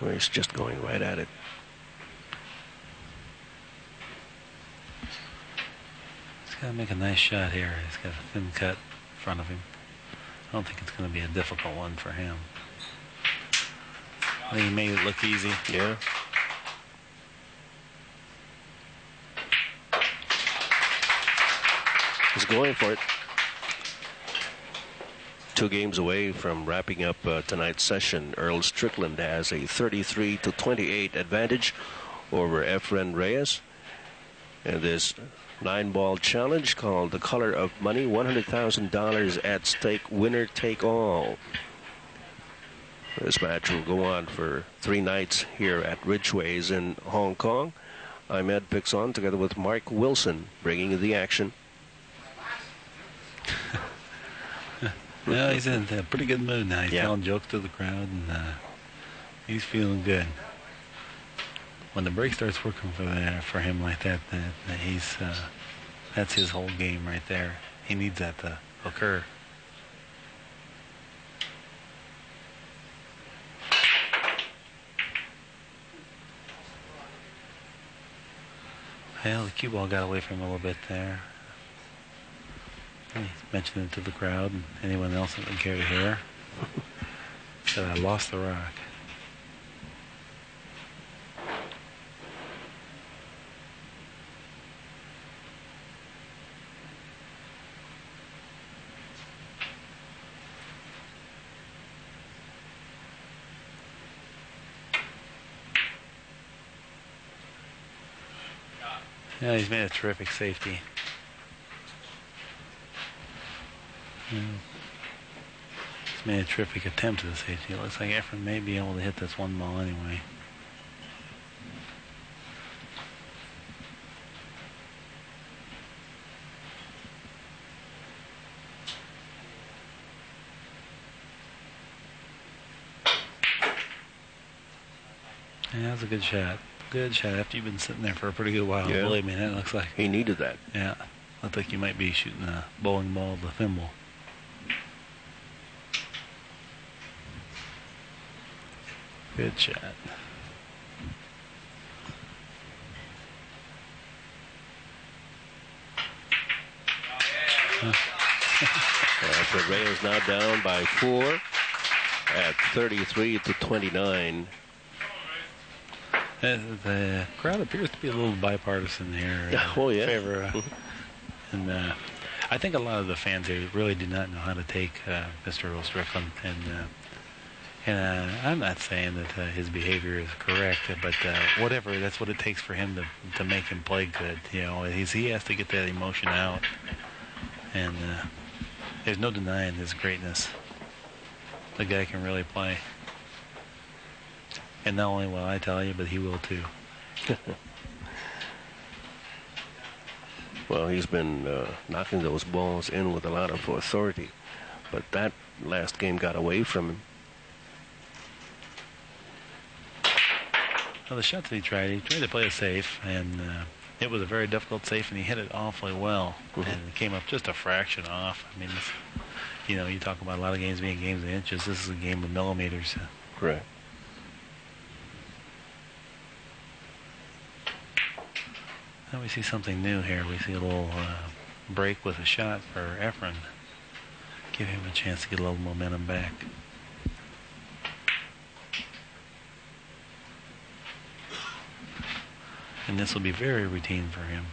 Well, he's just going right at it. He's got to make a nice shot here. He's got a thin cut in front of him. I don't think it's going to be a difficult one for him. I think he made it look easy. Yeah. He's going for it. 2 games away from wrapping up tonight's session. Earl Strickland has a 33-28 advantage over Efren Reyes. And this 9-ball challenge called the Color of Money, $100,000 at stake, winner take all. This match will go on for 3 nights here at Ridgeways in Hong Kong. I'm Ed Pixon together with Mark Wilson bringing you the action. Well, he's in a pretty good mood now. He's telling jokes to the crowd, and he's feeling good. When the break starts working for him like that, he's that's his whole game right there. He needs that to occur. Well, the cue ball got away from him a little bit there. He's mentioning it to the crowd and anyone else that would care to hear. Said, I lost the rock. Yeah, he's made a terrific safety. He's made a terrific attempt at the safety. It looks like Efren may be able to hit this one ball anyway. Yeah, that was a good shot. Good shot after you've been sitting there for a pretty good while. Yeah. Believe me, that looks like He needed that. Yeah, looked like you might be shooting a bowling ball with a thimble. Good shot. Efren Reyes now down by 4 at 33-29. The crowd appears to be a little bipartisan here. Oh, yeah. In favor, and I think a lot of the fans here really do not know how to take Mr. Earl Strickland. And I'm not saying that his behavior is correct, but whatever, that's what it takes for him to make him play good. You know, he has to get that emotion out. And there's no denying his greatness. The guy can really play. And not only will I tell you, but he will too. Well, he's been knocking those balls in with a lot of authority. But that last game got away from him. Well, the shots that he tried to play it safe, and it was a very difficult safe, and he hit it awfully well. And it came up just a fraction off. I mean, you know, you talk about a lot of games being games of inches. This is a game of millimeters. Correct. Now we see something new here. We see a little break with a shot for Efren. Give him a chance to get a little momentum back. And this will be very routine for him.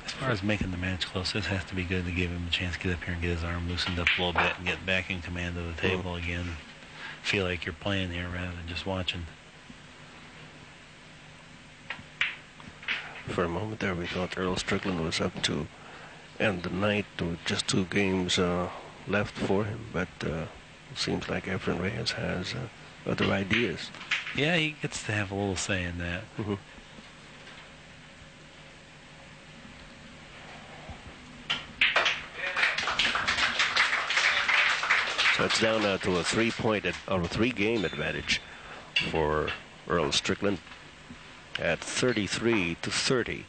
As far as making the match close, this has to be good to give him a chance to get up here and get his arm loosened up a little bit and get back in command of the table again. Feel like you're playing here rather than just watching. For a moment there, we thought Earl Strickland was up to end the night with just 2 games left for him, but it seems like Efren Reyes has other ideas. Yeah, he gets to have a little say in that. So it's down now to a 3-game advantage for Earl Strickland at 33-30.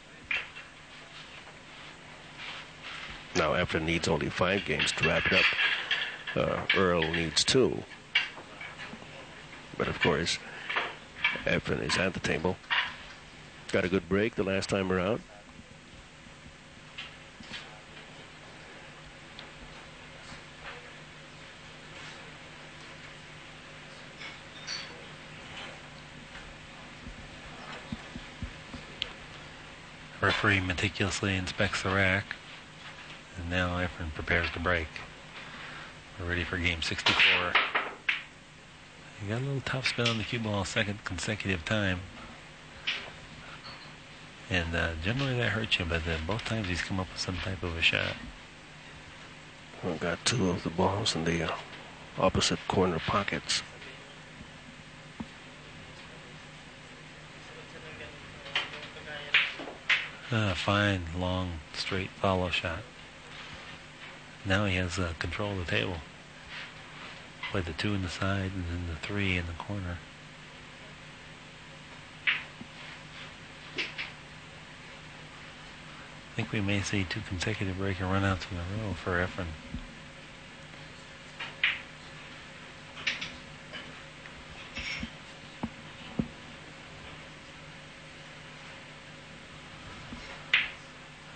Now, Efren needs only 5 games to wrap it up. Earl needs 2. But of course, Efren is at the table. Got a good break the last time around. Referee meticulously inspects the rack, and now Efren prepares to break. We're ready for game 64. He got a little top spin on the cue ball second consecutive time, and generally that hurts you, but both times he's come up with some type of a shot. We've got 2 of the balls in the opposite corner pockets. Fine, long, straight follow shot. Now he has control of the table. Played the 2 in the side and then the 3 in the corner. I think we may see 2 consecutive breaker runouts in a row for Efren.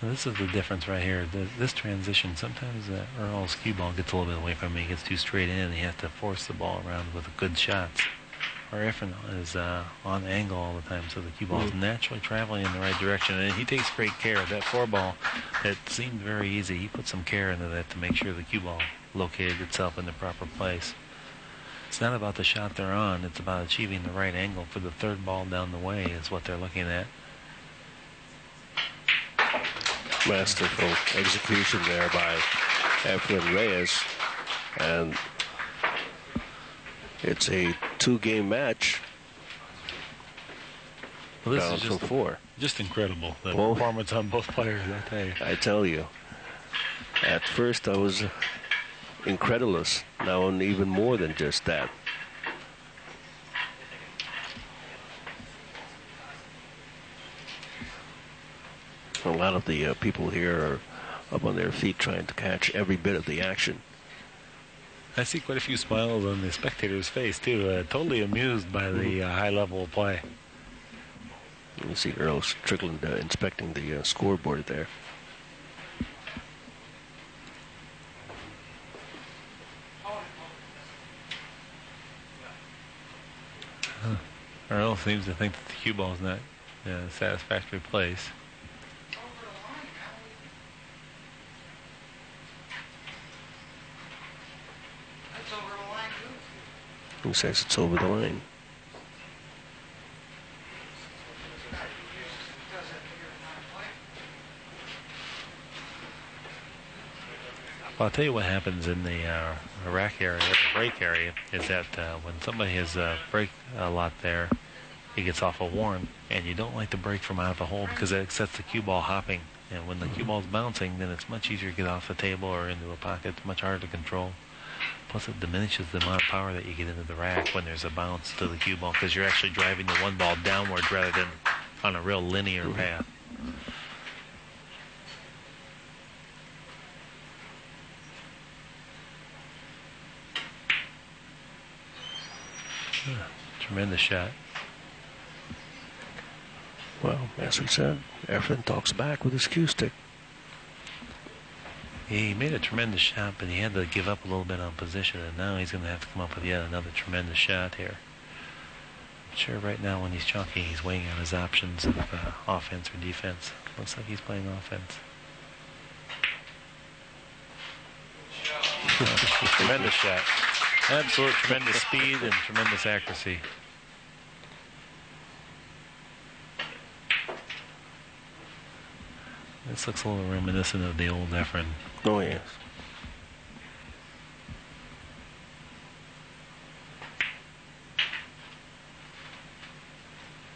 This is the difference right here. This transition, sometimes Earl's cue ball gets a little bit away from him. He gets too straight in, and he has to force the ball around with good shots. Or Efren is on angle all the time, so the cue ball is naturally traveling in the right direction. And he takes great care. That 4 ball, it seemed very easy. He put some care into that to make sure the cue ball located itself in the proper place. It's not about the shot they're on. It's about achieving the right angle for the 3rd ball down the way is what they're looking at. Masterful execution there by Efren Reyes, and it's a 2-game match. Well, this down is from 4. Just incredible, the performance on both players, I tell you. At first I was incredulous. Now I'm even more than just that. A lot of the people here are up on their feet trying to catch every bit of the action. I see quite a few smiles on the spectator's face, too. Totally amused by the high level of play. You see Earl Strickland inspecting the scoreboard there. Earl seems to think that the cue ball is not in a satisfactory place. Who says it's over the line? Well, I'll tell you what happens in the rack area, the break area, is that when somebody has break a lot there, he gets off a warm, and you don't like to break from out of the hole because that sets the cue ball hopping. And when the cue ball's bouncing, then it's much easier to get off the table or into a pocket. It's much harder to control. Plus, it diminishes the amount of power that you get into the rack when there's a bounce to the cue ball because you're actually driving the 1 ball downward rather than on a real linear path. Tremendous shot. Well, as we said, Efren talks back with his cue stick. He made a tremendous shot, but he had to give up a little bit on position, and now he's going to have to come up with yet another tremendous shot here. I'm sure right now when he's chalking, he's weighing out his options of offense or defense. Looks like he's playing offense. Tremendous shot. Absolute tremendous speed and tremendous accuracy. This looks a little reminiscent of the old Efren. Oh, yes.